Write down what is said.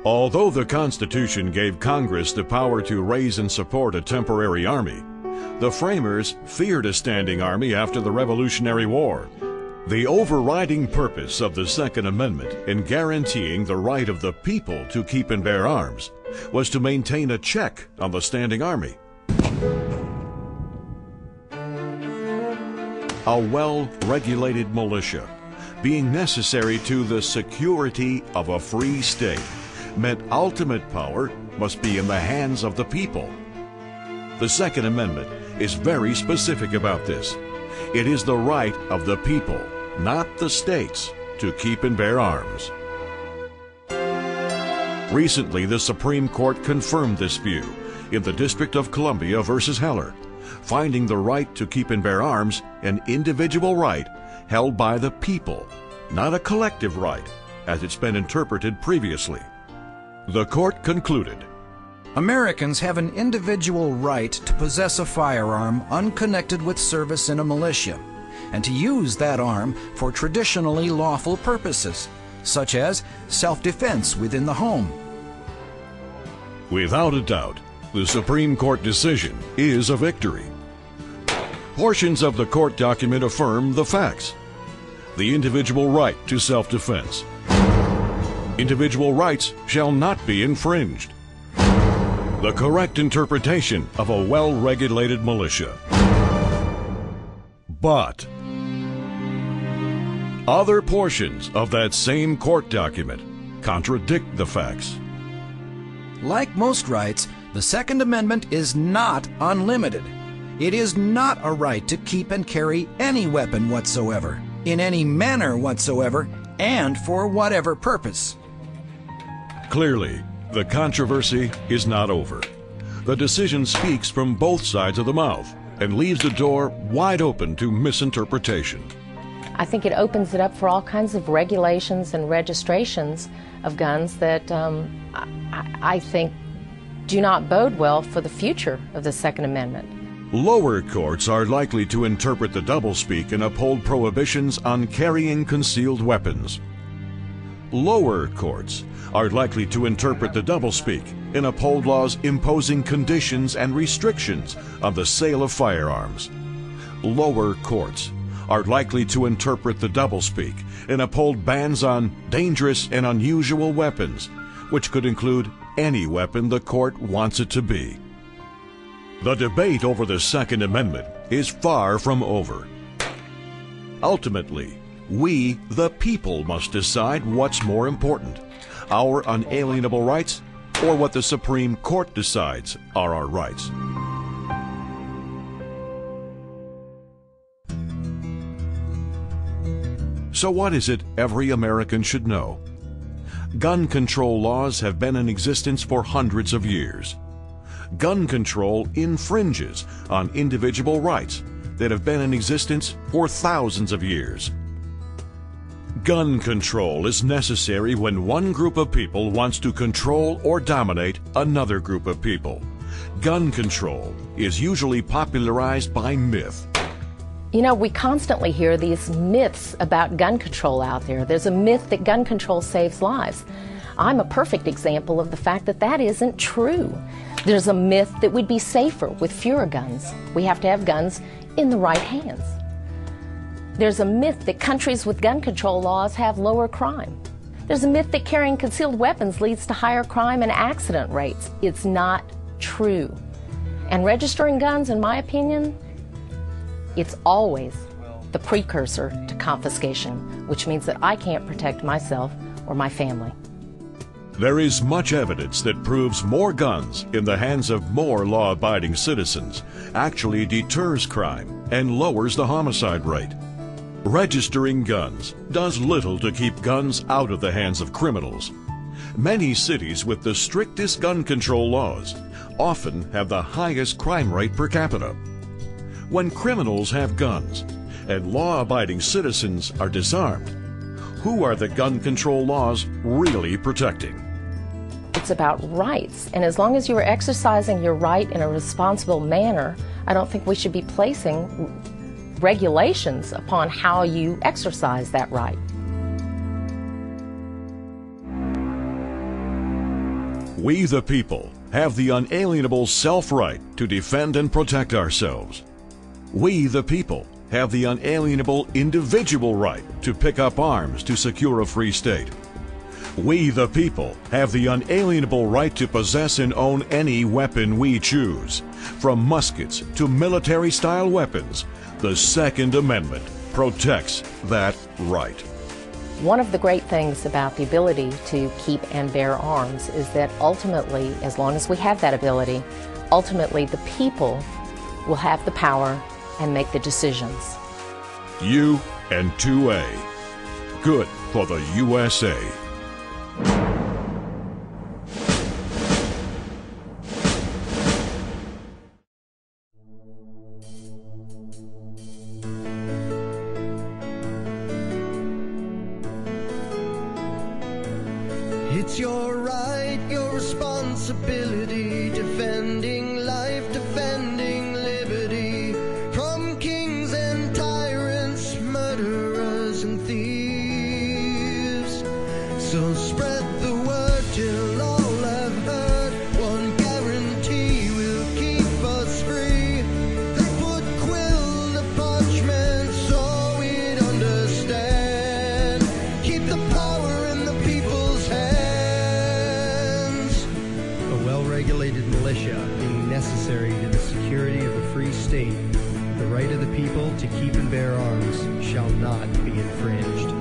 Although the Constitution gave Congress the power to raise and support a temporary army, the framers feared a standing army after the Revolutionary War. The overriding purpose of the Second Amendment in guaranteeing the right of the people to keep and bear arms was to maintain a check on the standing army. A well-regulated militia, being necessary to the security of a free state, meant ultimate power must be in the hands of the people. The Second Amendment is very specific about this. It is the right of the people, not the states, to keep and bear arms. Recently, the Supreme Court confirmed this view in the District of Columbia versus Heller, finding the right to keep and bear arms an individual right held by the people, not a collective right, as it's been interpreted previously. The court concluded, Americans have an individual right to possess a firearm unconnected with service in a militia, and to use that arm for traditionally lawful purposes, such as self-defense within the home. Without a doubt, the Supreme Court decision is a victory. Portions of the court document affirm the facts. The individual right to self-defense. Individual rights shall not be infringed. The correct interpretation of a well-regulated militia. But other portions of that same court document contradict the facts. Like most rights, the Second Amendment is not unlimited. It is not a right to keep and carry any weapon whatsoever, in any manner whatsoever, and for whatever purpose. Clearly, the controversy is not over. The decision speaks from both sides of the mouth and leaves the door wide open to misinterpretation. I think it opens it up for all kinds of regulations and registrations of guns that I think do not bode well for the future of the Second Amendment. Lower courts are likely to interpret the doublespeak and uphold prohibitions on carrying concealed weapons. Lower courts are likely to interpret the doublespeak and uphold laws imposing conditions and restrictions on the sale of firearms. Lower courts are likely to interpret the doublespeak and uphold bans on dangerous and unusual weapons, which could include any weapon the court wants it to be. The debate over the Second Amendment is far from over. Ultimately, we, the people, must decide what's more important, our unalienable rights or what the Supreme Court decides are our rights. So what is it every American should know? Gun control laws have been in existence for hundreds of years. Gun control infringes on individual rights that have been in existence for thousands of years. Gun control is necessary when one group of people wants to control or dominate another group of people. Gun control is usually popularized by myth. You know, we constantly hear these myths about gun control out there. There's a myth that gun control saves lives. I'm a perfect example of the fact that that isn't true. There's a myth that we'd be safer with fewer guns. We have to have guns in the right hands. There's a myth that countries with gun control laws have lower crime. There's a myth that carrying concealed weapons leads to higher crime and accident rates. It's not true. And registering guns, in my opinion, it's always the precursor to confiscation, which means that I can't protect myself or my family. There is much evidence that proves more guns in the hands of more law-abiding citizens actually deters crime and lowers the homicide rate. Registering guns does little to keep guns out of the hands of criminals. Many cities with the strictest gun control laws often have the highest crime rate per capita. When criminals have guns and law-abiding citizens are disarmed, who are the gun control laws really protecting? It's about rights, and as long as you are exercising your right in a responsible manner, I don't think we should be placing regulations upon how you exercise that right. We the people have the unalienable self-right to defend and protect ourselves. We the people have the unalienable individual right to pick up arms to secure a free state. We the people have the unalienable right to possess and own any weapon we choose. From muskets to military-style weapons, the Second Amendment protects that right. One of the great things about the ability to keep and bear arms is that ultimately, as long as we have that ability, ultimately the people will have the power and make the decisions. U and 2A. Good for the USA. It's your right, your responsibility, defending life, defending liberty, from kings and tyrants, murderers and thieves. So spread the word till all have heard, one guarantee will keep us free. They put quill to parchment so we'd understand. Keep the power in the people's hands. Well-regulated militia being necessary to the security of a free state, the right of the people to keep and bear arms shall not be infringed.